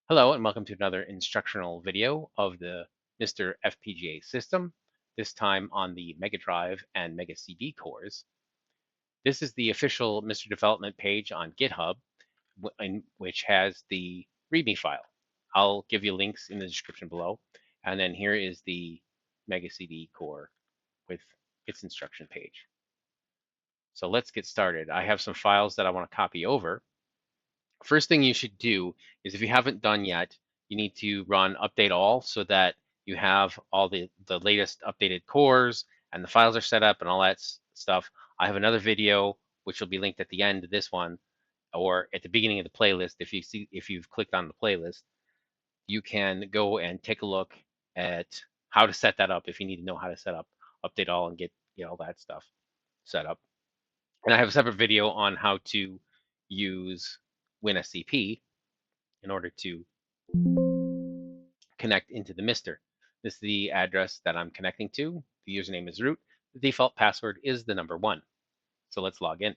Hello and welcome to another instructional video of the MiSTer FPGA system, this time on the MegaDrive and MegaCD cores. This is the official MiSTer development page on GitHub, which has the README file. I'll give you links in the description below. And then here is the MegaCD core with its instruction page. So let's get started. I have some files that I want to copy over. First thing you should do is, if you haven't done yet, you need to run update all so that you have all the latest updated cores and the files are set up and all that stuff. I have another video which will be linked at the end of this one or at the beginning of the playlist. If you've clicked on the playlist, you can go and take a look at how to set that up if you need to know how to set up update all and get all that stuff set up. And I have a separate video on how to use WinSCP in order to connect into the MiSTer. This is the address that I'm connecting to. The username is root. The default password is the number 1. So let's log in.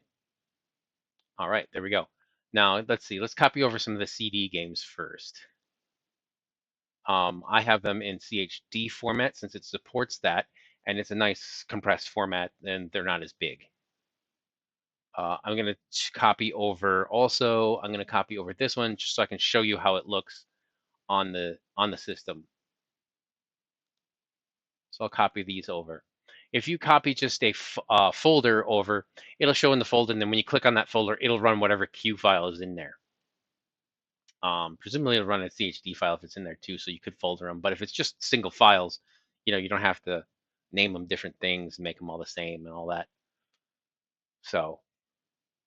All right, there we go. Now let's see. Let's copy over some of the CD games first. I have them in CHD format since it supports that, and it's a nice compressed format, and they're not as big. I'm going to copy over also. I'm going to copy over this one just so I can show you how it looks on the system. So I'll copy these over. If you copy just a folder over, it'll show in the folder, and then when you click on that folder, it'll run whatever Q file is in there. Presumably it'll run a CHD file if it's in there too, so you could folder them. But if it's just single files, you don't have to name them different things, make them all the same and all that. So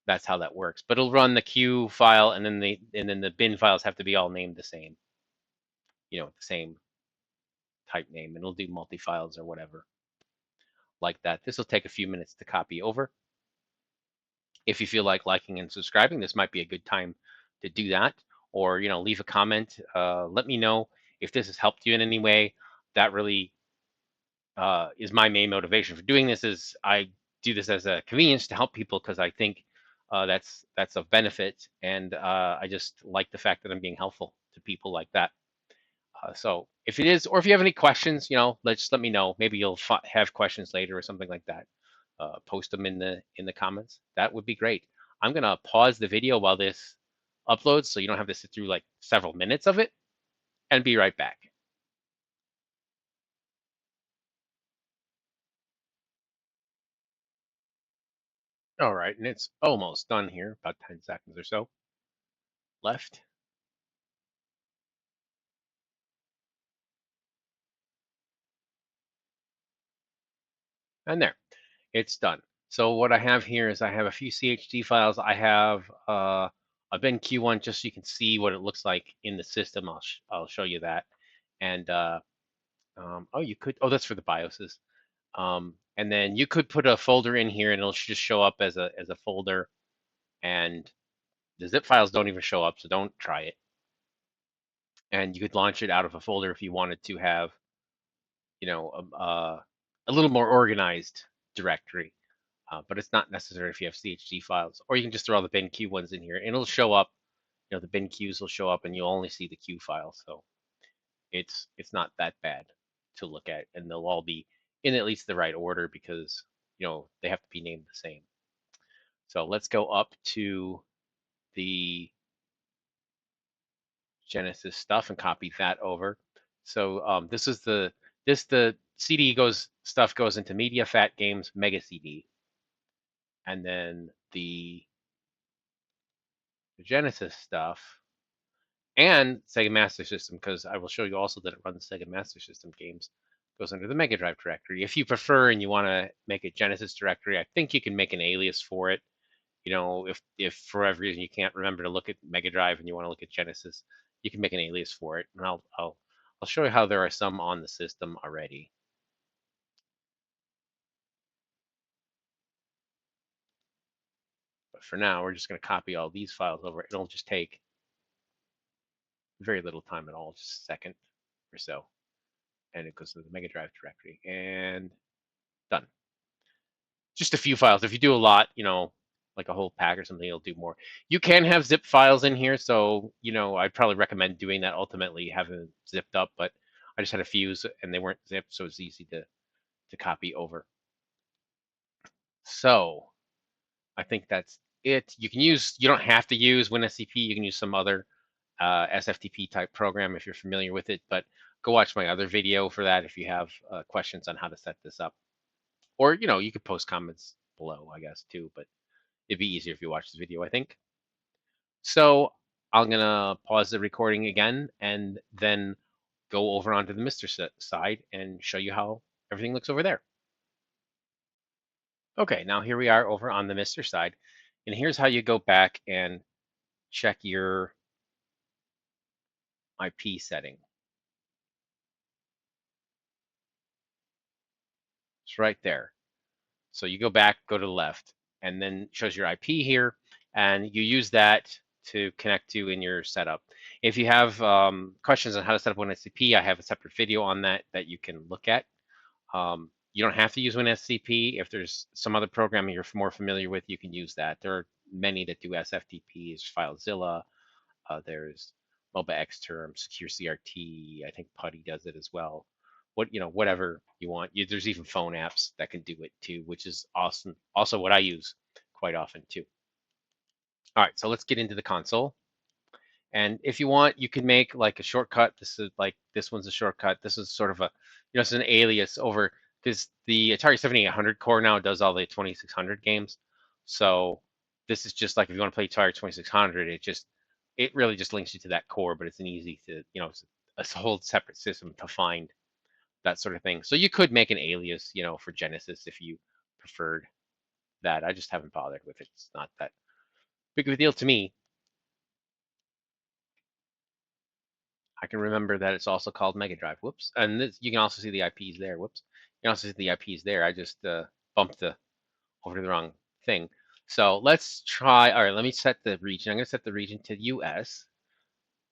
that's how that works. But it'll run the Q file, and then the bin files have to be all named the same, the same type name, and it'll do multi-files or whatever like that. This will take a few minutes to copy over. If you feel like liking and subscribing, this might be a good time to do that, or leave a comment. Let me know if this has helped you in any way. That really is my main motivation for doing this. Is I do this as a convenience to help people because I think that's of benefit, and I just like the fact that I'm being helpful to people like that. So if it is, or if you have any questions, let me know. Maybe you'll have questions later or something like that. Post them in the comments. That would be great. I'm gonna pause the video while this uploads, so you don't have to sit through like several minutes of it, and be right back. All right, and it's almost done here, about 10 seconds or so left. And there, it's done. So what I have here is I have a few CHD files. I have a bin Q1 just so you can see what it looks like in the system. I'll show you that. And that's for the BIOSes. And then you could put a folder in here, and it'll just show up as a folder. And the zip files don't even show up, so don't try it. And you could launch it out of a folder if you wanted to have, a little more organized directory. But it's not necessary if you have CHD files. Or you can just throw all the bin Q ones in here, and it'll show up. The bin Qs will show up, and you'll only see the Q file. So it's not that bad to look at, and they'll all be in at least the right order because they have to be named the same. So let's go up to the Genesis stuff and copy that over. So the CD stuff goes into Media Fat Games MegaCD, and then the Genesis stuff and Sega Master System, because I will show you also that it runs Sega Master System games, goes under the MegaDrive directory. If you prefer and you want to make a Genesis directory, I think you can make an alias for it. If for whatever reason you can't remember to look at MegaDrive and you want to look at Genesis, you can make an alias for it. And I'll show you how there are some on the system already. But for now, we're just going to copy all these files over. It'll just take very little time at all, just a second or so. And it goes to the MegaDrive directory, and done. Just a few files. If you do a lot, like a whole pack or something, it'll do more. You can have zip files in here, so I'd probably recommend doing that ultimately, having them zipped up. But I just had a few and they weren't zipped, so it's easy to copy over. So I think that's it. You don't have to use WinSCP. You can use some other SFTP type program if you're familiar with it. But go watch my other video for that if you have questions on how to set this up. Or you could post comments below, I guess, too. But it'd be easier if you watch this video, I think. So I'm gonna pause the recording again and then go over onto the MiSTer side and show you how everything looks over there. Okay, now here we are over on the MiSTer side, and here's how you go back and check your IP setting. It's right there. So you go back, go to the left, and then it shows your IP here, and you use that to connect to in your setup. If you have questions on how to set up WinSCP, I have a separate video on that you can look at. You don't have to use WinSCP. If there's some other programming you're more familiar with, you can use that. There are many that do SFTP. There's FileZilla. There's MobaXterm, Secure CRT. I think Putty does it as well. Whatever you want. There's even phone apps that can do it too, which is awesome. Also, what I use quite often too. All right, so let's get into the console. And if you want, you can make like a shortcut. This one's a shortcut. This is sort of it's an alias over, because the Atari 7800 core now does all the 2600 games. So this is just like if you want to play Atari 2600, it really just links you to that core, but it's an easy to, it's a whole separate system to find that sort of thing. So you could make an alias, for Genesis if you preferred that. I just haven't bothered with it. It's not that big of a deal to me. I can remember that it's also called MegaDrive. Whoops. And you can also see the IPs there. Whoops. You can also see the IPs there. I just bumped over to the wrong thing. So let's try. All right, let me set the region. I'm going to set the region to US,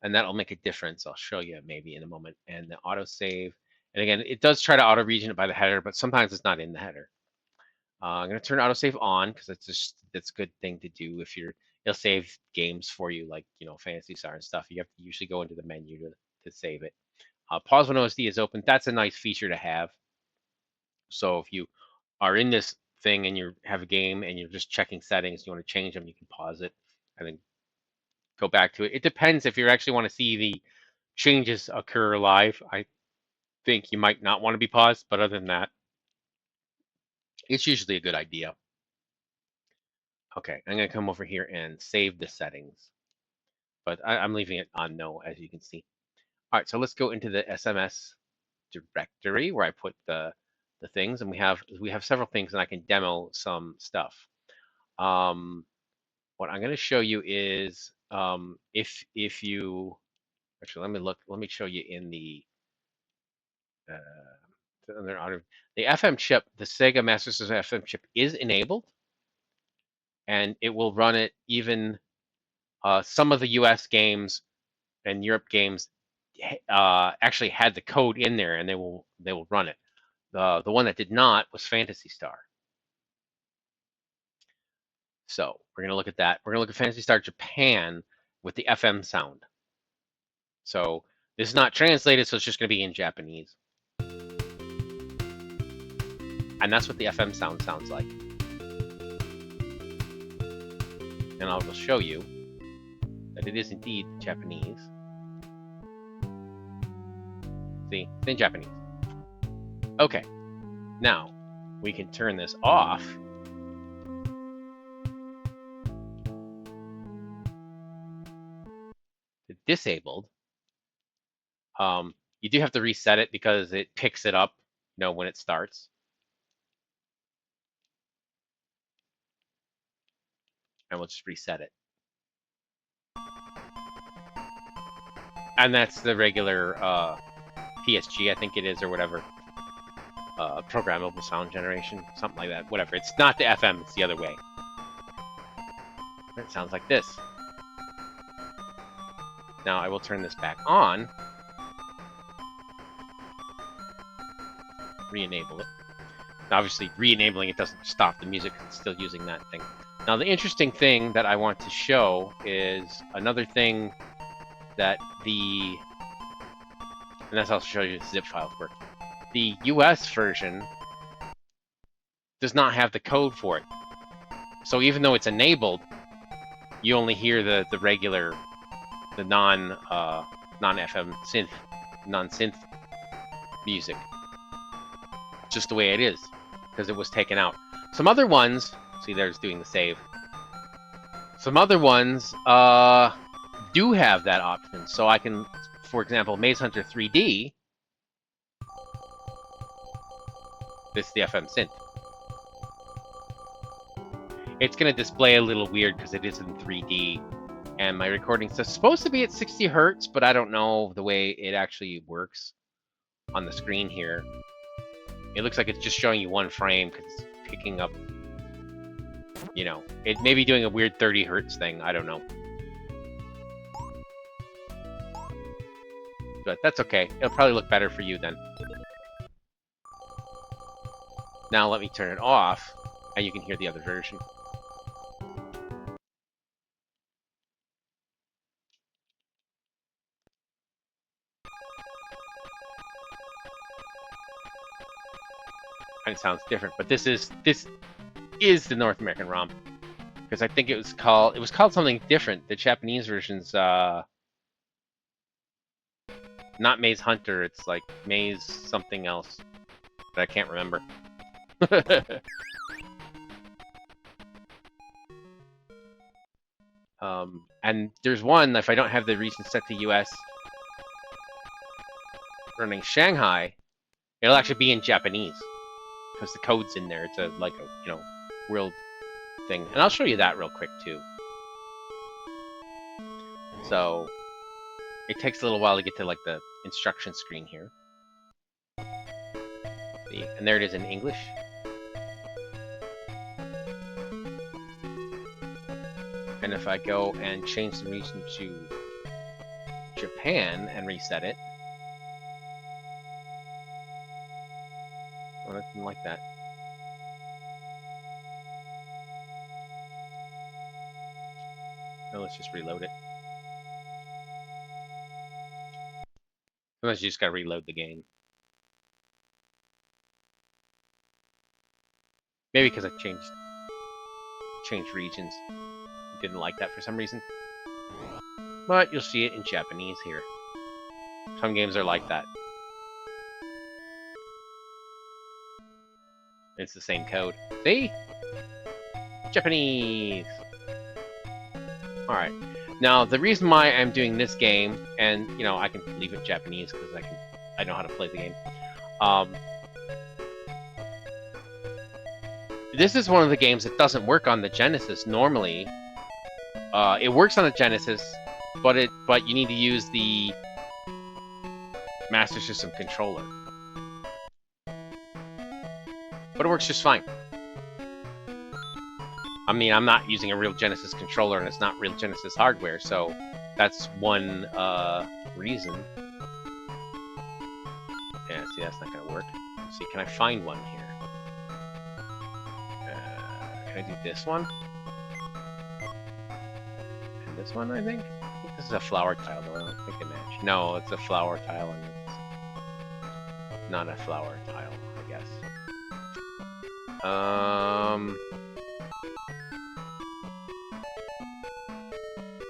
and that'll make a difference. I'll show you maybe in a moment. And the autosave. And again, it does try to auto region it by the header, but sometimes it's not in the header. I'm going to turn autosave on because that's a good thing to do if it'll save games for you, like Phantasy Star and stuff. You have to usually go into the menu to save it. Pause when OSD is open. That's a nice feature to have. So if you are in this thing and you have a game and you're just checking settings, you want to change them, you can pause it and then go back to it. It depends if you actually want to see the changes occur live. I think you might not want to be paused, but other than that, it's usually a good idea. Okay, I'm going to come over here and save the settings, but I'm leaving it on no, as you can see. All right, so let's go into the SMS directory where I put the things, and we have several things, and I can demo some stuff. What I'm going to show you is if you actually let me show you in the FM chip. The Sega Master System FM chip is enabled, and it will run it even some of the US games and Europe games actually had the code in there, and they will run it. The one that did not was Phantasy Star. So we're going to look at that. We're going to look at Phantasy Star Japan with the FM sound. So this is not translated, so it's just going to be in Japanese. And that's what the FM sound sounds like. And I will show you that it is indeed Japanese. See, it's in Japanese. Okay, now we can turn this off. To disabled. You do have to reset it because it picks it up, when it starts. And we'll just reset it. And that's the regular PSG, I think it is, or whatever. Programmable sound generation, something like that. Whatever. It's not the FM, it's the other way. It sounds like this. Now I will turn this back on. Re-enable it. Now, obviously, re-enabling it doesn't stop the music. It's still using that thing. Now, the interesting thing that I want to show is another thing that and that's also show you the zip files work. The US version does not have the code for it. So even though it's enabled, you only hear the regular, the non-FM synth, non-synth music. Just the way it is, because it was taken out. Some other ones, see there's doing the save. Some other ones do have that option. So I can, for example, Maze Hunter 3D, this is the FM synth. It's going to display a little weird because it is in 3D, and my recording is supposed to be at 60 hertz, but I don't know the way it actually works on the screen here. It looks like it's just showing you one frame because it's picking up, you know, it may be doing a weird 30 hertz thing. I don't know. But that's okay. It'll probably look better for you then. Now let me turn it off, and you can hear the other version. And it sounds different, but this is the North American ROM, because I think it was called something different. The Japanese version's not Maze Hunter. It's like Maze something else that I can't remember. And there's one, if I don't have the region set to US running Shanghai, it'll actually be in Japanese because the code's in there. It's like a world thing, and I'll show you that real quick too. So it takes a little while to get to like the instruction screen here. See, and there it is in English. And if I go and change the region to Japan and reset it, well, nothing like that. Now let's just reload it. Sometimes you just gotta reload the game. Maybe because I changed regions. Didn't like that for some reason. But you'll see it in Japanese here. Some games are like that. It's the same code. See? Japanese! Alright. Now, the reason why I'm doing this game, and, I can leave it Japanese because I know how to play the game. This is one of the games that doesn't work on the Genesis normally. It works on the Genesis, but you need to use the Master System controller. But it works just fine. I mean, I'm not using a real Genesis controller, and it's not real Genesis hardware, so that's one reason. Yeah, see, that's not gonna work. Let's see, can I find one here? Can I do this one? And this one, I think? I think this is a flower tile, though. I don't think it matches. No, it's a flower tile, and it's not a flower tile, I guess.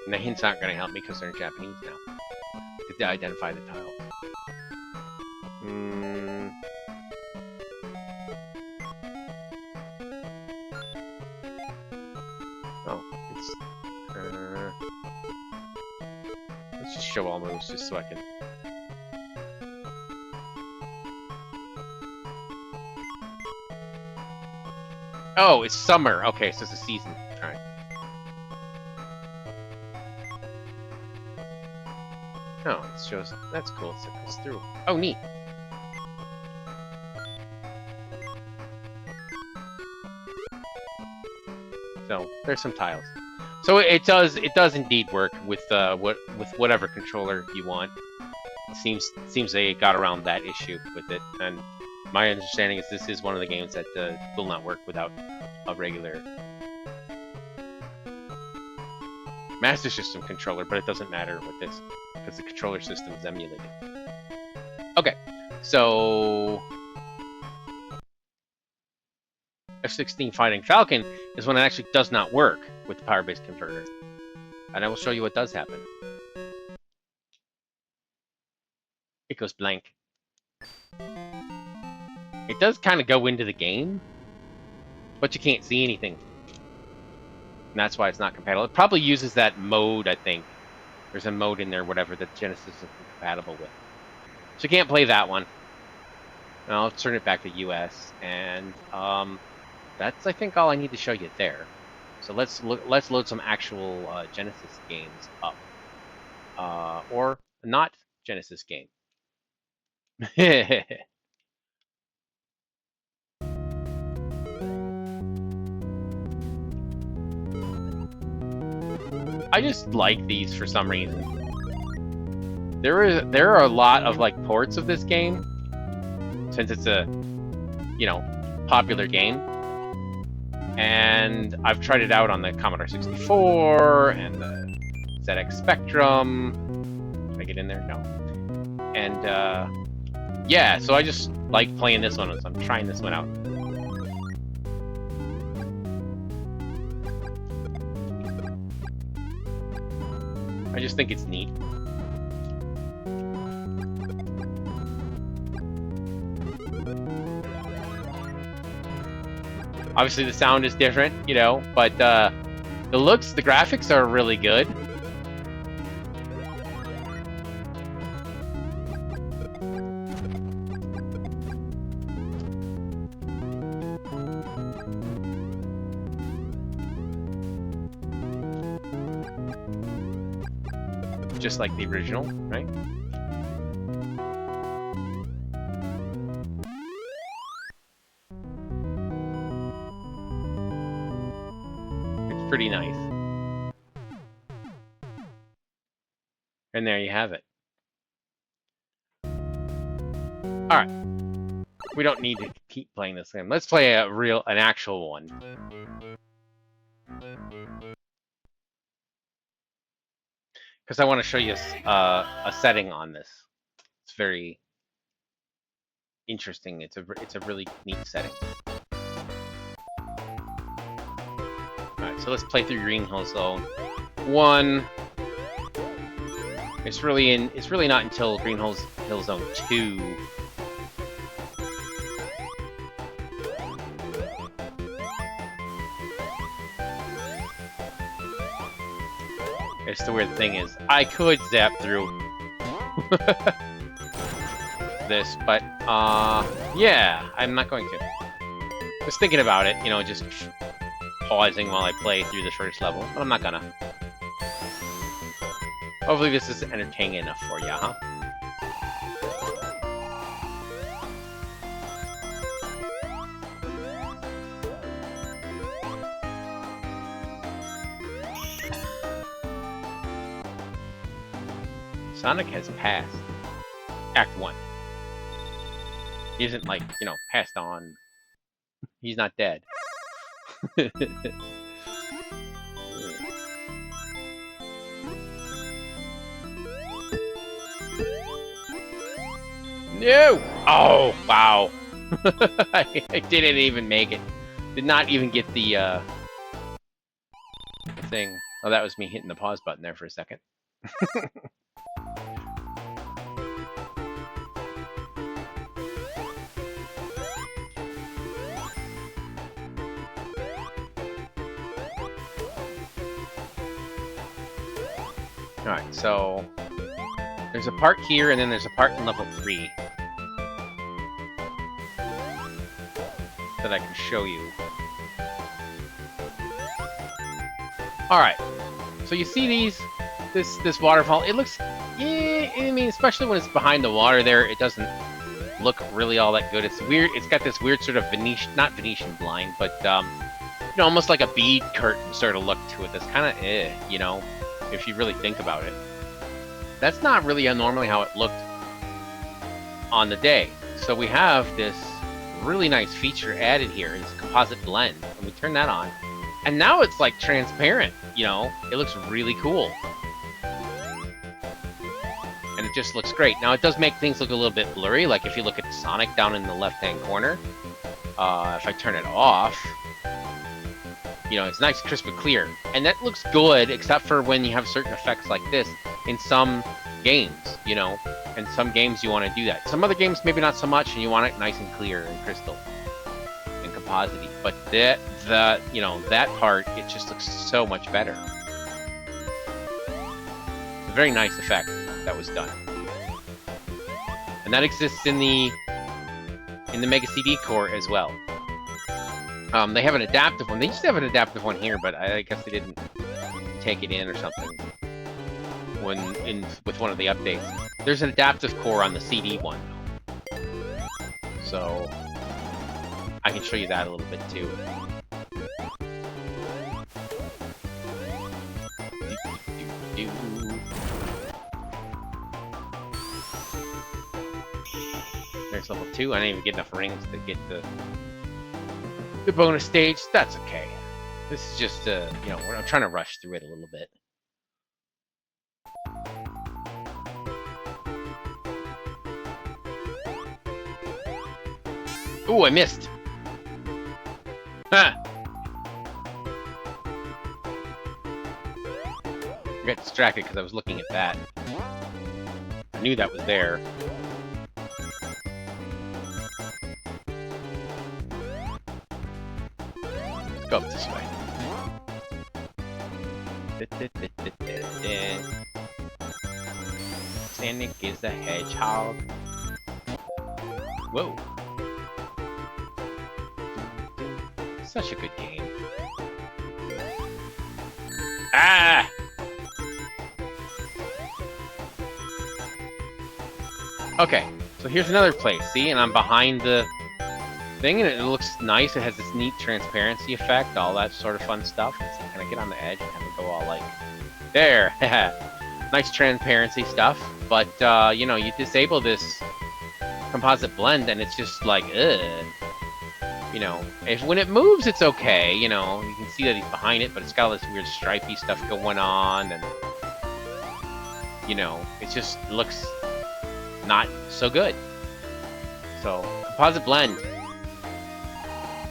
And the hints aren't going to help me because they're in Japanese now. To identify the tiles. Oh, it's... let's just show all moves just so I can... Oh, it's summer. Okay, so it's a season. Alright. Oh, it shows... That's cool. It goes through. Oh, neat. So, there's some tiles. So it does indeed work with whatever controller you want. It seems they got around that issue with it, and my understanding is this is one of the games that will not work without a regular Master System controller, but it doesn't matter with this because the controller system is emulated. Okay, so F16 Fighting Falcon is when it actually does not work with the power-based converter. And I will show you what does happen. It goes blank. It does kind of go into the game, but you can't see anything. And that's why it's not compatible. It probably uses that mode, I think. There's a mode in there, whatever, that Genesis is compatible with. So you can't play that one. And I'll turn it back to US, and that's, I think, all I need to show you there. So let's load some actual Genesis games up, or not Genesis game. I just like these for some reason. There are a lot of like ports of this game, since it's a, you know, popular game. And I've tried it out on the Commodore 64 and the ZX Spectrum. Did I get in there? No. And yeah, so I just like playing this one, so I'm trying this one out. I just think it's neat. Obviously the sound is different, you know, but the looks, the graphics are really good. Just like the original, right? It's pretty nice. And there you have it. Alright. We don't need to keep playing this game. Let's play an actual one. Because I want to show you a setting on this. It's very interesting. It's a really neat setting. Alright, so let's play through Green Hill Zone 1. It's really not until Green Hill Zone 2 It's the weird thing is, I could zap through this, but yeah, I'm not going to. Just thinking about it, you know, just pausing while I play through the first level, but I'm not gonna. Hopefully this is entertaining enough for you, huh? Sonic has passed Act 1. He isn't, like, you know, passed on. He's not dead. No! Oh, wow. I didn't even make it. Did not even get the thing. Oh, that was me hitting the pause button there for a second. Alright, so there's a part here, and then there's a part in level 3 that I can show you. Alright, so you see this waterfall, it looks, yeah, I mean, especially when it's behind the water there, it doesn't look really all that good. It's weird, it's got this weird sort of Venetian, not Venetian blind, but, you know, almost like a bead curtain sort of look to it that's kind of, you know, if you really think about it. That's not really normally how it looked on the day. So we have this really nice feature added here. It's Composite Blend. And we turn that on. And now it's like transparent, you know? It looks really cool. And it just looks great. Now, it does make things look a little bit blurry, like if you look at Sonic down in the left-hand corner. If I turn it off, you know, it's nice, crisp, and clear. And that looks good, except for when you have certain effects like this in some games, you know? And some games you want to do that. Some other games, maybe not so much, and you want it nice and clear and crystal and composite-y. But you know, that part, it just looks so much better. It's a very nice effect that was done. And that exists in the MegaCD Core as well. They have an adaptive one. They used to have an adaptive one here, but I guess they didn't take it in or something with one of the updates. There's an adaptive core on the CD one, though. So I can show you that a little bit too. There's level 2. I didn't even get enough rings to get the bonus stage. That's okay. This is just you know, I'm trying to rush through it a little bit. Ooh, I missed. Ha! I got distracted because I was looking at that. I knew that was there. Let's go up this way. Sonic is the Hedgehog. Whoa. Such a good game. Ah! Okay, so here's another place. See, and I'm behind the thing, and it looks nice. It has this neat transparency effect, all that sort of fun stuff. So can I get on the edge and have it go all like... There! Nice transparency stuff. But, you know, you disable this composite blend, and it's just like, ugh. You know, when it moves, it's okay. You know, you can see that he's behind it, but it's got all this weird stripey stuff going on, and you know, it just looks not so good. So, composite blend.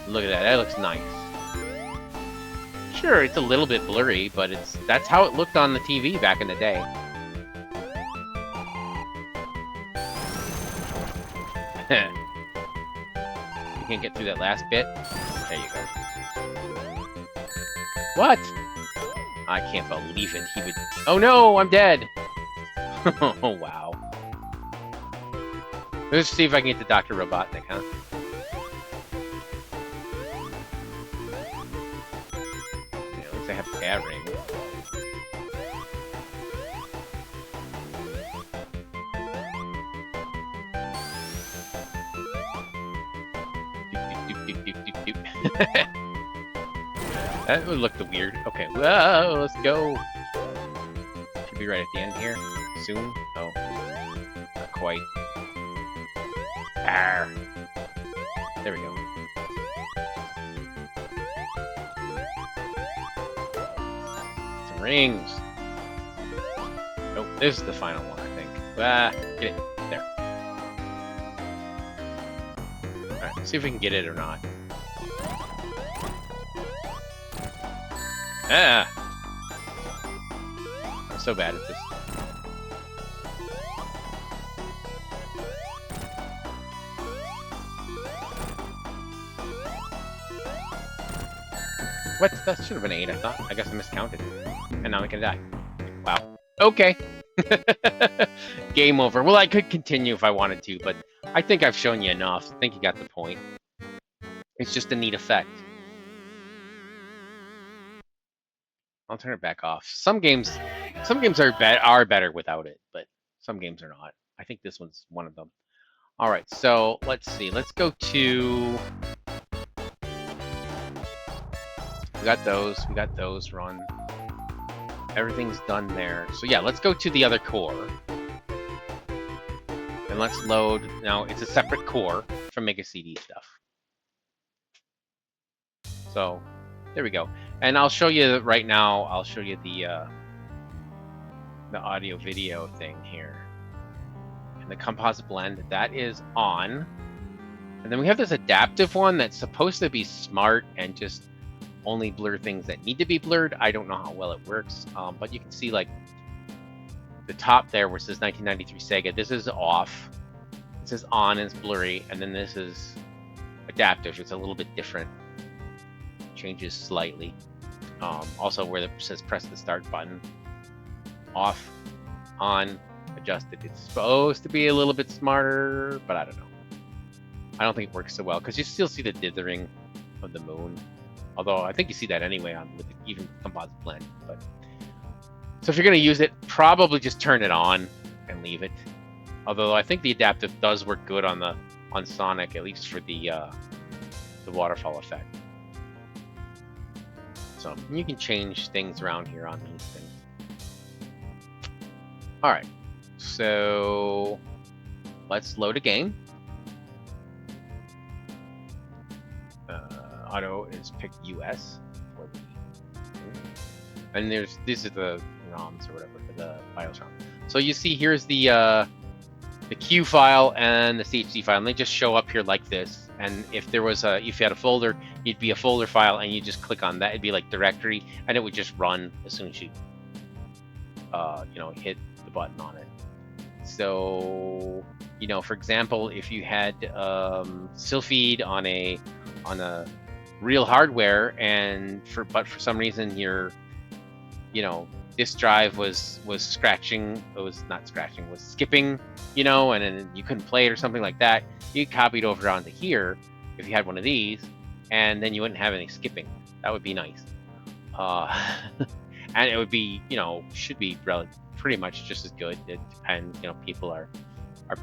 Look at that. That looks nice. Sure, it's a little bit blurry, but that's how it looked on the TV back in the day. Can't get through that last bit. There you go. What? I can't believe it. He would... Oh no, I'm dead! Oh, wow. Let's see if I can get the Dr. Robotnik, huh? Yeah, at least I have the bat ring. That would look weird. Okay, whoa, let's go. Should be right at the end here. Soon? Oh, not quite. Arr. There we go. Some rings. Nope, this is the final one, I think. Ah, get it. There. Alright, let's see if we can get it or not. Ah! I'm so bad at this. What? That should have been 8, I thought. I guess I miscounted. And now I'm gonna die. Wow. Okay. Game over. Well, I could continue if I wanted to, but I think I've shown you enough. I think you got the point. It's just a neat effect. I'll turn it back off. Some games are better without it, but some games are not. I think this one's one of them. All right, so let's see. Let's go to... We got those run. Everything's done there. So yeah, let's go to the other core. And let's load... Now, it's a separate core from MegaCD stuff. So, there we go. And I'll show you right now. I'll show you the audio video thing here. And the Composite Blend, that is on. And then we have this adaptive one that's supposed to be smart and just only blur things that need to be blurred. I don't know how well it works, but you can see like the top there where it says 1993 Sega. This is off. This is on and it's blurry, and then this is adaptive. It's a little bit different. Changes slightly. Also where it says press the start button. Off, on, adjusted. It's supposed to be a little bit smarter, but I don't know. I don't think it works so well because you still see the dithering of the moon. Although I think you see that anyway on with even Composite Blend. But so if you're going to use it, probably just turn it on and leave it. Although I think the adaptive does work good on Sonic, at least for the waterfall effect. So you can change things around here on these things. All right, so let's load a game. Auto is pick US for the, and these are the ROMs or whatever for the BIOS ROM. So you see here's the Q file and the CHD file, and they just show up here like this. And if there was if you had a folder, it'd be a folder file, and you just click on that. It'd be like directory, and it would just run as soon as you hit the button on it. So for example, if you had Silpheed on a real hardware, but for some reason your disk drive was scratching, it was not scratching, was skipping, and then you couldn't play it or something like that, you could copy it over onto here if you had one of these, and then you wouldn't have any skipping. That would be nice. And it would be, should be pretty much just as good. It depends, people are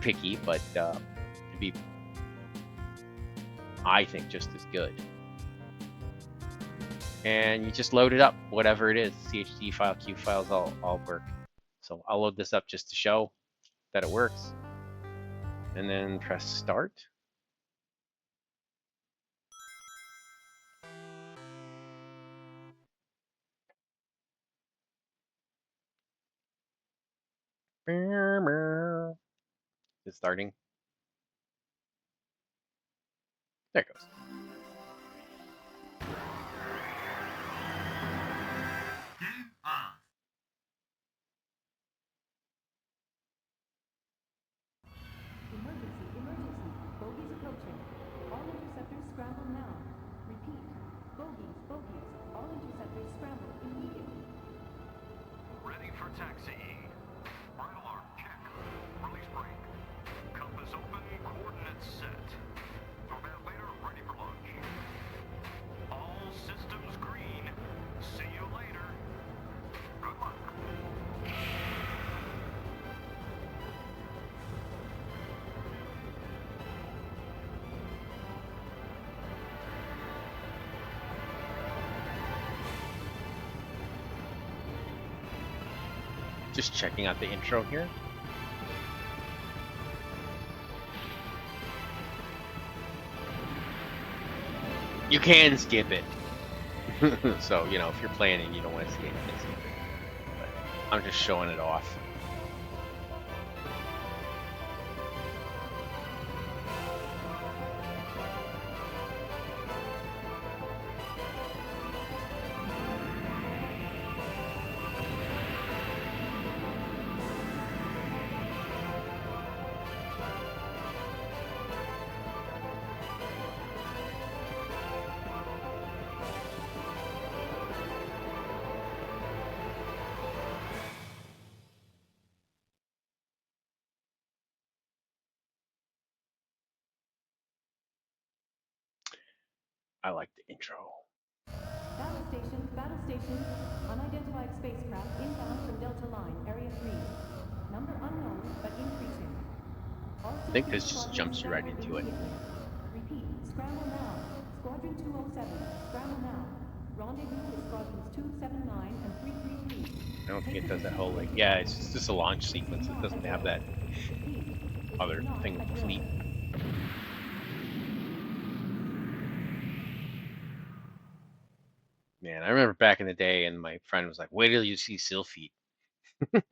picky, but it'd be, I think, just as good. And you just load it up, whatever it is, CHD file, Q files, all work. So I'll load this up just to show that it works. And then press start. It's starting. There it goes. Taxiing. Right alarm, check. Release brake. Compass open, coordinates set. Format later, ready for launch. All systems green. See you later. Good luck. Just checking out the intro here. You can skip it. So, if you're playing and you don't want to see it, you can skip it. But I'm just showing it off. I like the intro. Battle station, unidentified spacecraft inbound from Delta Line, Area 3. Number unknown, but increasing. I think this just jumps you right into it. Repeat, scramble now. Squadron 207, scramble now. Rendezvous with Squadrons 279 and 333. I don't think it does that whole, it's just a launch sequence. It doesn't have that other thing with the fleet. Man, I remember back in the day, and my friend was like, "Wait till you see Silpheed." Good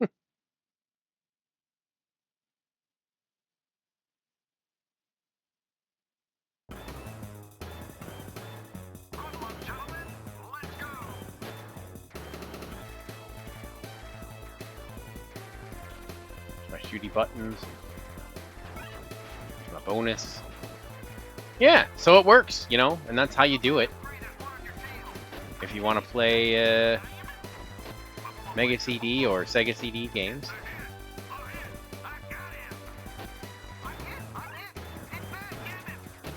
luck, gentlemen. Let's go. My shooty buttons. My bonus. Yeah, so it works, you know, and that's how you do it. If you want to play MegaCD or Sega CD games.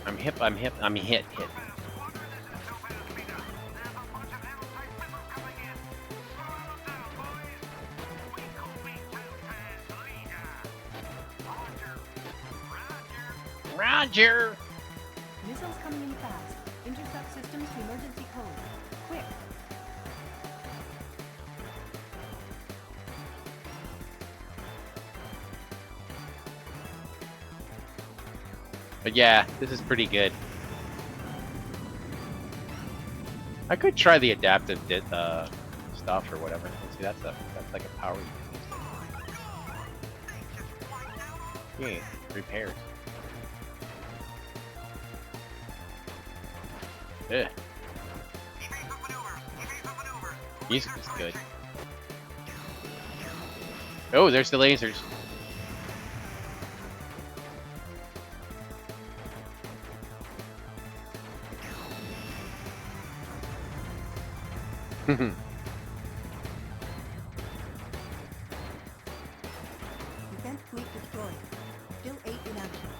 I'm hit. Roger! Missiles coming in fast. Intercept systems to emergency code. Quick! But yeah, this is pretty good. I could try the adaptive stuff or whatever. See, that's like a power. Yeah, repairs. Ugh. Music is good. Oh, there's the lasers. Defense fleet destroyed. Still 8 in action.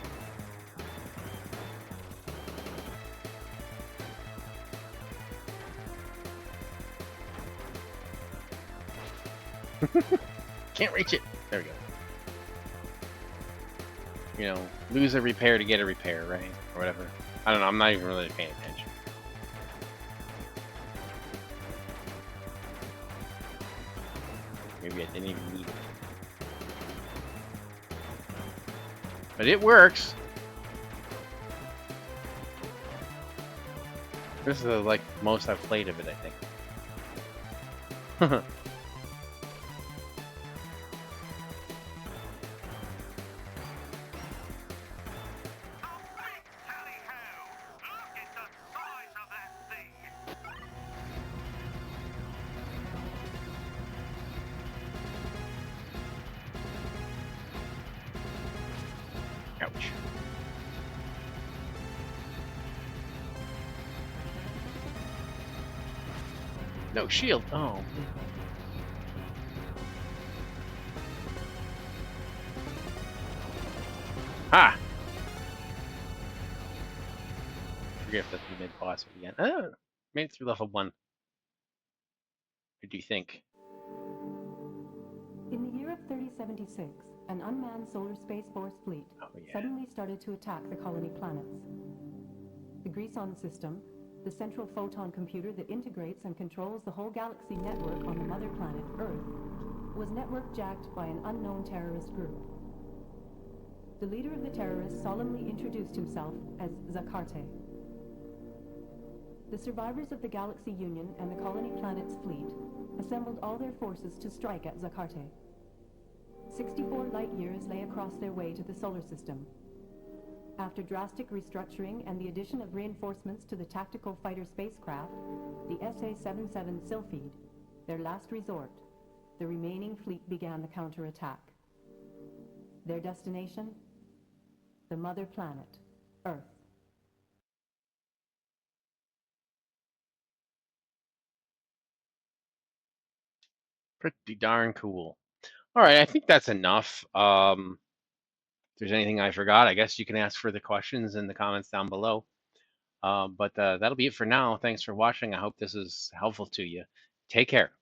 Can't reach it. There we go. You know, lose a repair to get a repair, right? Or whatever. I don't know. I'm not even really paying attention. Maybe I didn't even need it. But it works. This is like most I've played of it, I think. Ouch. No shield. Oh. Ha! Forget if that's the mid boss again. Oh, made it through level 1. What do you think? In the year of 3076, an unmanned solar space force fleet suddenly started to attack the colony planets. The Greason system, the central photon computer that integrates and controls the whole galaxy network on the mother planet, Earth, was network jacked by an unknown terrorist group. The leader of the terrorists solemnly introduced himself as Zakarte. The survivors of the Galaxy Union and the colony planet's fleet assembled all their forces to strike at Zakarte. 64 light years lay across their way to the solar system. After drastic restructuring and the addition of reinforcements to the tactical fighter spacecraft, the SA-77 Silpheed, their last resort, the remaining fleet began the counterattack. Their destination? The mother planet, Earth. Pretty darn cool. All right, I think that's enough. If there's anything I forgot, I guess you can ask further questions in the comments down below. But that'll be it for now. Thanks for watching. I hope this is helpful to you. Take care.